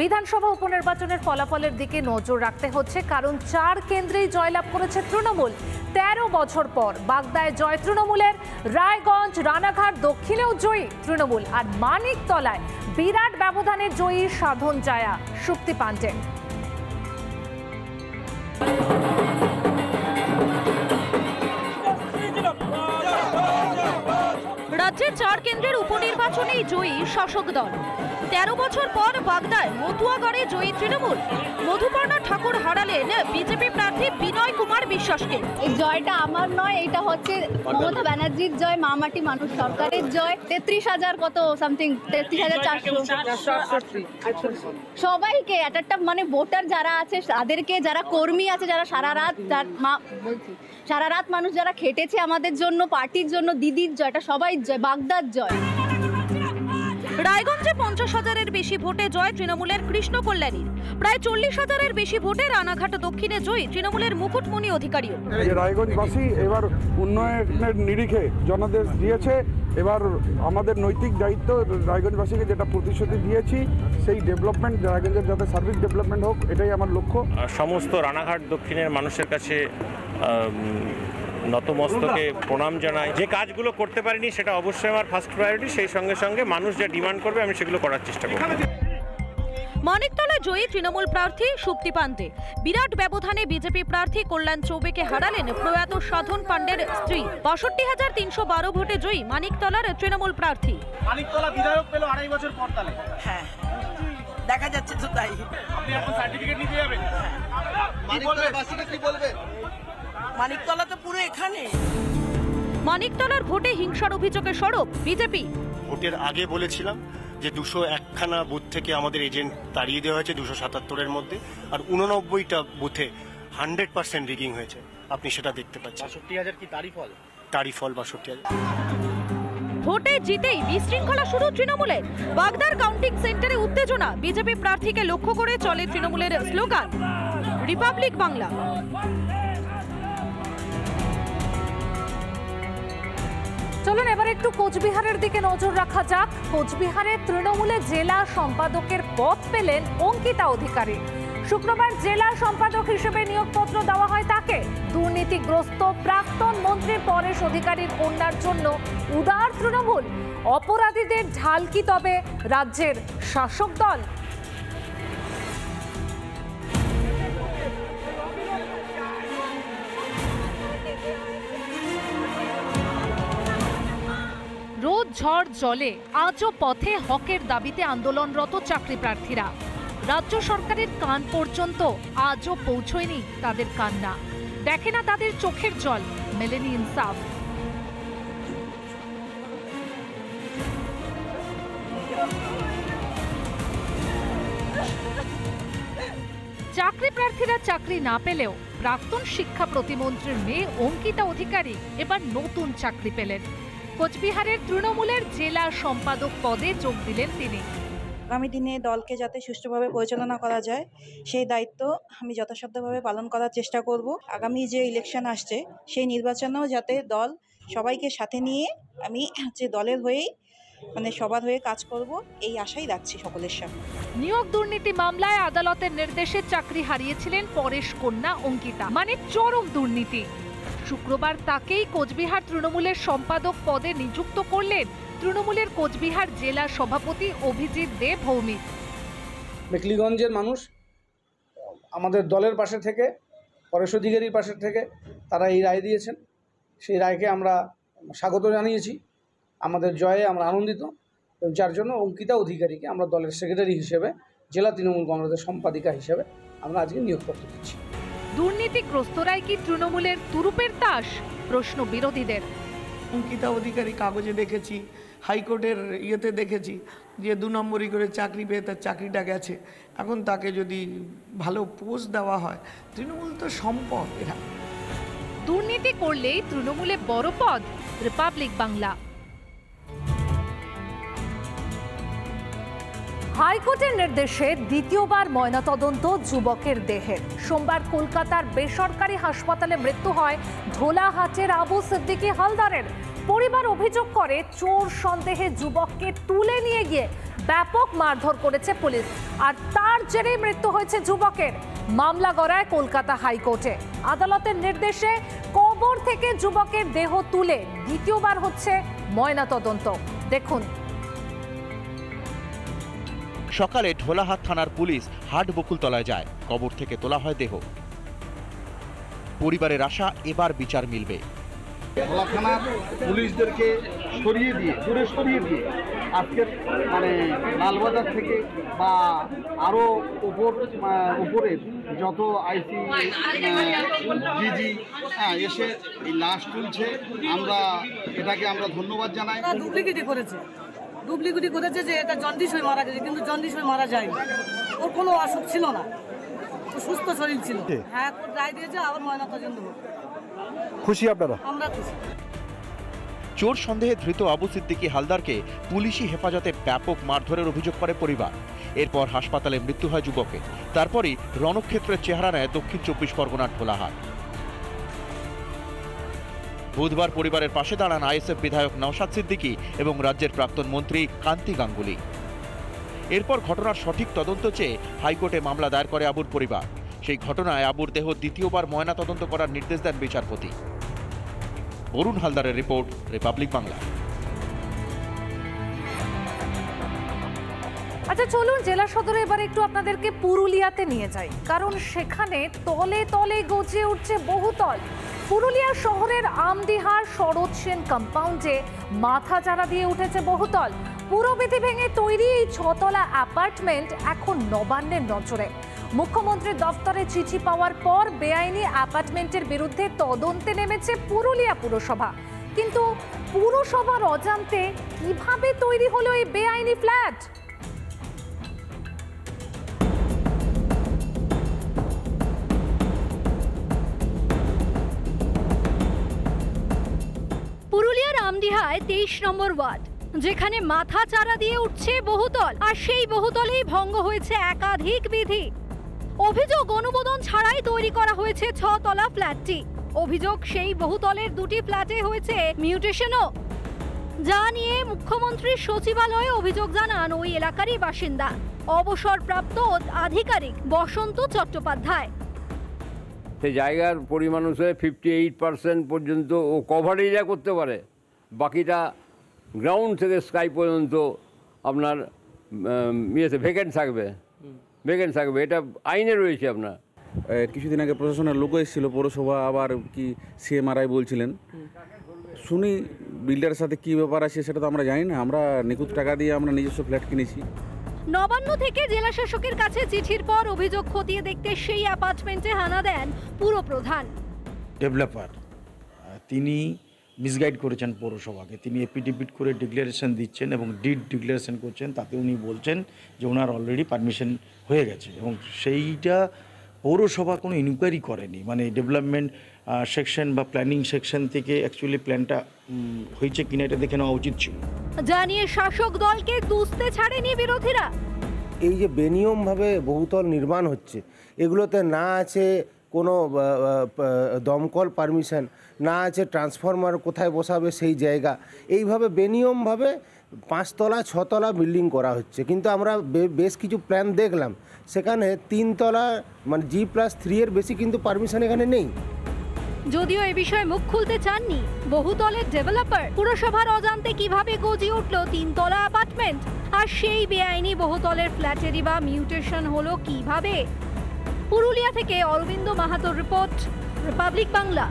বিধানসভা উপনির্বাচনের ফলাফলের দিকে নজর রাখতে হচ্ছে, কারণ 4 কেন্দ্রেই জয়লাভ করেছে তৃণমূল। 13 বছর পর বাগদায় জয় তৃণমূলের, রায়গঞ্জ, রানাঘাট দক্ষিণেও জয়ী তৃণমূল, আর মানিকতলায় বিরাট ব্যবধানে জয়ী সাধন জায়া শুক্তি পাণ্ডে। রাজ্যের 4 কেন্দ্রের উপনির্বাচনেই জয়ী শাসক দল। 13 বছর পর বাগদায় মতুয়াগড়ে জয়ী তৃণমূল। মধুপর্ণা ঠাকুর হারালেন বিজেপি প্রার্থী বিনয় কুমার বিশ্বাসকে। এই জয়টা আমার নয়, এটা হচ্ছে মমতা ব্যানার্জির জয়, মামাটি মানুষ সরকারের জয়। 33,000 কত সামথিং, 33,400 সবাইকে একটা মানে ভোটার যারা আছে তাদেরকে, যারা কর্মী আছে, যারা সারা রাত মানুষ যারা খেটেছে আমাদের জন্য, পার্টির জন্য, দিদির জয়, এটা সবাই জয়, বাগদার জয়। রায়গঞ্জে 50,000-এর বেশি ভোটে জয় তৃণমূলের কৃষ্ণ কল্যাণীর। প্রায় 40,000-এর বেশি ভোটে রানাঘাট দক্ষিণে জয়ী তৃণমূলের মুকুটমণি অধিকারীও। রায়গঞ্জবাসী এবার উন্নয়নের নিরিখে জনাদেশ দিয়েছে। এবার আমাদের নৈতিক দায়িত্ব রায়গঞ্জবাসীকে যেটা প্রতিশ্রুতি দিয়েছি, সেই ডেভেলপমেন্ট, রায়গঞ্জের যাতে সার্ভিস ডেভেলপমেন্ট হোক, এটাই আমার লক্ষ্য। সমস্ত রানাঘাট দক্ষিণের মানুষের কাছে নতমস্তকে প্রণাম জানাই। যে কাজগুলো করতে পারিনি সেটা অবশ্যই আমার ফার্স্ট প্রায়োরিটি। সেই সঙ্গে সঙ্গে মানুষ যা ডিমান্ড করবে আমি সেগুলো করার চেষ্টা করব। মানিকতলায় জয়ী তৃণমূল প্রার্থী শুক্তি পাণ্ডে। বিরাট ব্যবধানে বিজেপি প্রার্থী কল্যাণ চৌবেকে হারালেন প্রয়াত সাধন পাণ্ডের স্ত্রী। 62,312 ভোটে জয়ী মানিকতলার তৃণমূল প্রার্থী। মানিকতলা বিধায়ক পেল 2.5 বছর পর তালে। হ্যাঁ, দেখা যাচ্ছে তো তাই। আপনি এখন সার্টিফিকেট নিতে যাবেন? মানিকতলাবাসীকে কি বলবেন? মানিকতলা তো পুরো এখানে। মানিকতলার ভোটে হিংসার অভিযোগে সরব বিজেপি। ভোটের আগে বলেছিলাম যে 201খানা বুথ থেকে আমাদের এজেন্ট তাড়িয়ে দেওয়া হয়েছে 277-এর মধ্যে, আর 89টা বুথে 100% রিগিং হয়েছে। আপনি সেটা দেখতে পাচ্ছেন। 62,000 কি তারই ফল? 62,000। ভোটে জিতেই বিশৃঙ্খলা শুরু তৃণমূলের। বাগদার কাউন্টিং সেন্টারে উত্তেজনা। বিজেপি প্রার্থীকে লক্ষ্য করে চলে তৃণমূলের স্লোগান রিপাবলিক বাংলা। চলুন এবার একটু কোচবিহারের দিকে নজর রাখা যাক। কোচবিহারে তৃণমূলের জেলা সম্পাদকের পদ পেলেন অঙ্কিতা অধিকারী। শুক্রবার জেলা সম্পাদক হিসেবে নিয়োগপত্র দেওয়া হয় তাকে। দুর্নীতিগ্রস্ত প্রাক্তন মন্ত্রী পরেশ অধিকারীর কন্যার জন্য উদার তৃণমূল। অপরাধীদের ঢাল কি তবে রাজ্যের শাসক দল? রোদ ঝড় জলে আজও পথে হকের দাবিতে আন্দোলনরত চাকরি প্রার্থীরা। রাজ্য সরকারের কান পর্যন্ত আজও পৌঁছয়নি তাদের কান্না, দেখে না তাদের চোখের জল, মেলেনি ইনসাফ। চাকরি প্রার্থীরা চাকরি না পেলেও প্রাক্তন শিক্ষা প্রতিমন্ত্রীর মেয়ে অঙ্কিতা অধিকারী এবার নতুন চাকরি পেলেন। কোচবিহারের তৃণমূলের জেলা সম্পাদক পদে যোগ দিলেন তিনি। আগামী দিনে দলকে যাতে সুষ্ঠুভাবে পরিচালনা করা যায় সেই দায়িত্ব আমি যথাসাধ্যভাবে পালন করার চেষ্টা করব। আগামী যে ইলেকশন আসছে সেই নির্বাচনেও যাতে দল সবাইকে সাথে নিয়ে আমি দলের হয়েই সবার হয়ে কাজ করব, এই আশাই রাখছি সকলের সামনে। নিয়োগ দুর্নীতি মামলায় আদালতের নির্দেশে চাকরি হারিয়েছিলেন পরেশ কন্যা অঙ্কিতা, মানে চরম দুর্নীতি। শুক্রবার তাকেই কোচবিহার তৃণমূলের সম্পাদক পদে নিযুক্ত করলেন তৃণমূলের কোচবিহার জেলা সভাপতি অভিজিৎ দে ভৌমিক। মেখলিগঞ্জের মানুষ আমাদের দলের পাশে থেকে, পরেশ অধিকারীর পাশে থেকে তারা এই রায় দিয়েছেন। সেই রায়কে আমরা স্বাগত জানিয়েছি। আমাদের জয়ে আমরা আনন্দিত, যার জন্য অঙ্কিতা অধিকারীকে আমরা দলের সেক্রেটারি হিসেবে, জেলা তৃণমূল কংগ্রেসের সম্পাদিকা হিসেবে আমরা আজকে নিয়োগপত্র দিচ্ছি। দুর্নীতিগ্রস্তরাই কি তৃণমূলের তুরুপের তাস? প্রশ্ন বিরোধীদের। অঙ্কিতা অধিকারী কাগজে দেখেছি, হাইকোর্টের ইয়েতে দেখেছি যে 2 নম্বরই করে চাকরি পেয়ে তার চাকরিটা গেছে। এখন তাকে যদি ভালো পোস্ট দেওয়া হয়, তৃণমূল তো সম্পদ। এরা দুর্নীতি করলেই তৃণমূলে বড় পদ। রিপাবলিক বাংলা। হাইকোর্টের নির্দেশে দ্বিতীয়বার ময়নাতদন্ত যুবকের দেহের। সোমবার কলকাতার বেসরকারি হাসপাতালে মৃত্যু হয় ধোলাহাটের আবু সিদ্দিকী হালদারের। পরিবার অভিযোগ করে চোর সন্দেহে যুবককে তুলে নিয়ে গিয়ে ব্যাপক মারধর করেছে পুলিশ, আর তার জেরেই মৃত্যু হয়েছে যুবকের। মামলা গড়ায় কলকাতা হাইকোর্টে। আদালতের নির্দেশে কবর থেকে যুবকের দেহ তুলে দ্বিতীয়বার হচ্ছে ময়নাতদন্ত। দেখুন। সকালে ঢোলাহাট থানার পুলিশ হাট বকুলতলায় যায়, কবর থেকে তোলা হয় দেহ। পরিবারের আশা এবার বিচার মিলবে। ঢোলা থানার পুলিশদেরকে সরিয়ে দিয়ে আজকের লালবাজার থেকে বা আরও উপরের যত আইসি ডিজি এসে এই লাশ তুলছে, এটাকে আমরা ধন্যবাদ জানাই। ডুপ্লিকেটি করেছে যে এটা জন্ডিস হয়ে মারা গেছে, কিন্তু জন্ডিস হয়ে মারা যায়নি। ওর কোনো অসুখ ছিল না, সুস্থ শরীর ছিল। হ্যাঁ, রায় দিয়েছে, আবার ময়নাতদন্ত হবে। খুশি আপনারা? আমরা খুশি। চোর সন্দেহে ধৃত আবু সিদ্দিকী হালদারকে পুলিশি হেফাজতে ব্যাপক মারধরের অভিযোগ করে পরিবার। এরপর হাসপাতালে মৃত্যু হয় যুবকের। তারপরই রণক্ষেত্রের চেহারা নেয় দক্ষিণ 24 পরগনার ঢোলাহাট। বুধবার পরিবারের পাশে দাঁড়ান আইএসএফ বিধায়ক নওশাদ সিদ্দিকী এবং রাজ্যের প্রাক্তন মন্ত্রী কান্তি গাঙ্গুলি। এরপর ঘটনার সঠিক তদন্ত চেয়ে হাইকোর্টে মামলা দায়ের করে আবুর পরিবার। সেই ঘটনায় আবুর দেহ দ্বিতীয়বার ময়নাতদন্ত করার নির্দেশ দেন বিচারপতি। অরুণ হালদারের রিপোর্ট, রিপাবলিক বাংলা। আচ্ছা, চলুন জেলা সদরে এবার একটু আপনাদেরকে পুরুলিয়াতে নিয়ে যাই, কারণ সেখানে তলে তলে গজিয়ে উঠছে বহুতল। পুরুলিয়া শহরের আমদিহার শরৎ সেন কম্পাউন্ডে মাথা চাড়া দিয়ে উঠেছে বহুতল। পুরবিধি ভেঙে তৈরি এই 6 তলা অ্যাপার্টমেন্ট এখন নবান্নের নজরে। মুখ্যমন্ত্রীর দফতরে চিঠি পাওয়ার পর বেআইনি অ্যাপার্টমেন্টের বিরুদ্ধে তদন্তে নেমেছে পুরুলিয়া পুরসভা। কিন্তু পুরসভার অজান্তে কিভাবে তৈরি হলো এই বেআইনি ফ্ল্যাট? পুরুলিয়ার আমডিহায় 23 নম্বর ওয়ার্ড, যেখানে মাথা চাড়া দিয়ে উঠছে বহুতল, আর সেই বহুতলেই ভঙ্গ হয়েছে একাধিক বিধি। অভিযোগ অনুমোদন ছাড়াই তৈরি করা হয়েছে 6 তলা ফ্ল্যাটটি। অভিযোগ সেই বহুতলের 2টি ফ্ল্যাটে হয়েছে মিউটেশনও, যা নিয়ে মুখ্যমন্ত্রীর সচিবালয়ে অভিযোগ জানান ওই এলাকারই বাসিন্দা অবসরপ্রাপ্ত আধিকারিক বসন্ত চট্টোপাধ্যায়। সেই জায়গার পরিমাণ অনুসারে 58% পর্যন্ত ও কভার এরিয়া করতে পারে, বাকিটা গ্রাউন্ড থেকে স্কাই পর্যন্ত আপনার ভ্যাকেন্ট থাকবে। এটা আইনে রয়েছে। আপনার কিছুদিন আগে প্রশাসনের লোক এসেছিল, পৌরসভা আবার কি সিএমআরআই বলছিলেন, শুনি বিল্ডারের সাথে কি ব্যাপার আছে সেটা তো আমরা জানি না। আমরা নিখুঁত টাকা দিয়ে আমরা নিজস্ব ফ্ল্যাট কিনেছি। নবান্ন থেকে জেলা শাসকের কাছে চিঠির পর অভিযোগ খতিয়ে দেখতে সেই অ্যাপার্টমেন্টে হানা দেন পুরপ্রধান। ডেভেলপার তিনি মিসগাইড করেছেন পৌরসভাকে। তিনি এপিডিপিট করে ডিক্লারেশন দিচ্ছেন এবং ডিড ডিক্লারেশন করছেন, তাতে উনি বলছেন যে ওনার অলরেডি পারমিশন হয়ে গেছে, এবং সেইটা পৌরসভা কোনো ইনকোয়ারি করেনি। মানে ডেভেলপমেন্ট সেকশন বা প্ল্যানিং সেকশন থেকে অ্যাকচুয়ালি প্ল্যানটা হয়েছে কিনা এটা দেখে নেওয়া উচিত ছিল। জানিয়ে শাসক দলকে দুষতে ছাড়েনি বিরোধীরা। এই যে বেনিয়মভাবে বহুতল নির্মাণ হচ্ছে, এগুলোতে না আছে কোনো দমকল পারমিশন, না আছে ট্রান্সফরমার কোথায় বসাবে সেই জায়গা, এইভাবে বেনিয়মভাবে 5 তলা 6 তলা বিল্ডিং করা হচ্ছে। কিন্তু আমরা বেশ কিছু প্ল্যান দেখলাম, সেখানে 3 তলা মানে G+3 এর বেশি কিন্তু পারমিশন এখানে নেই। যদিও এ বিষয়ে মুখ খুলতে চাননি বহুতলের ডেভেলপার। পুরসভার অজান্তে কিভাবে গজিয়ে উঠল 3 তলা অ্যাপার্টমেন্ট, আর সেই বেআইনি বহুতলের ফ্ল্যাটেরই বা মিউটেশন হলো কিভাবে? পুরুলিয়া থেকে অরবিন্দ মাহাতোর রিপোর্ট, রিপাবলিক বাংলা।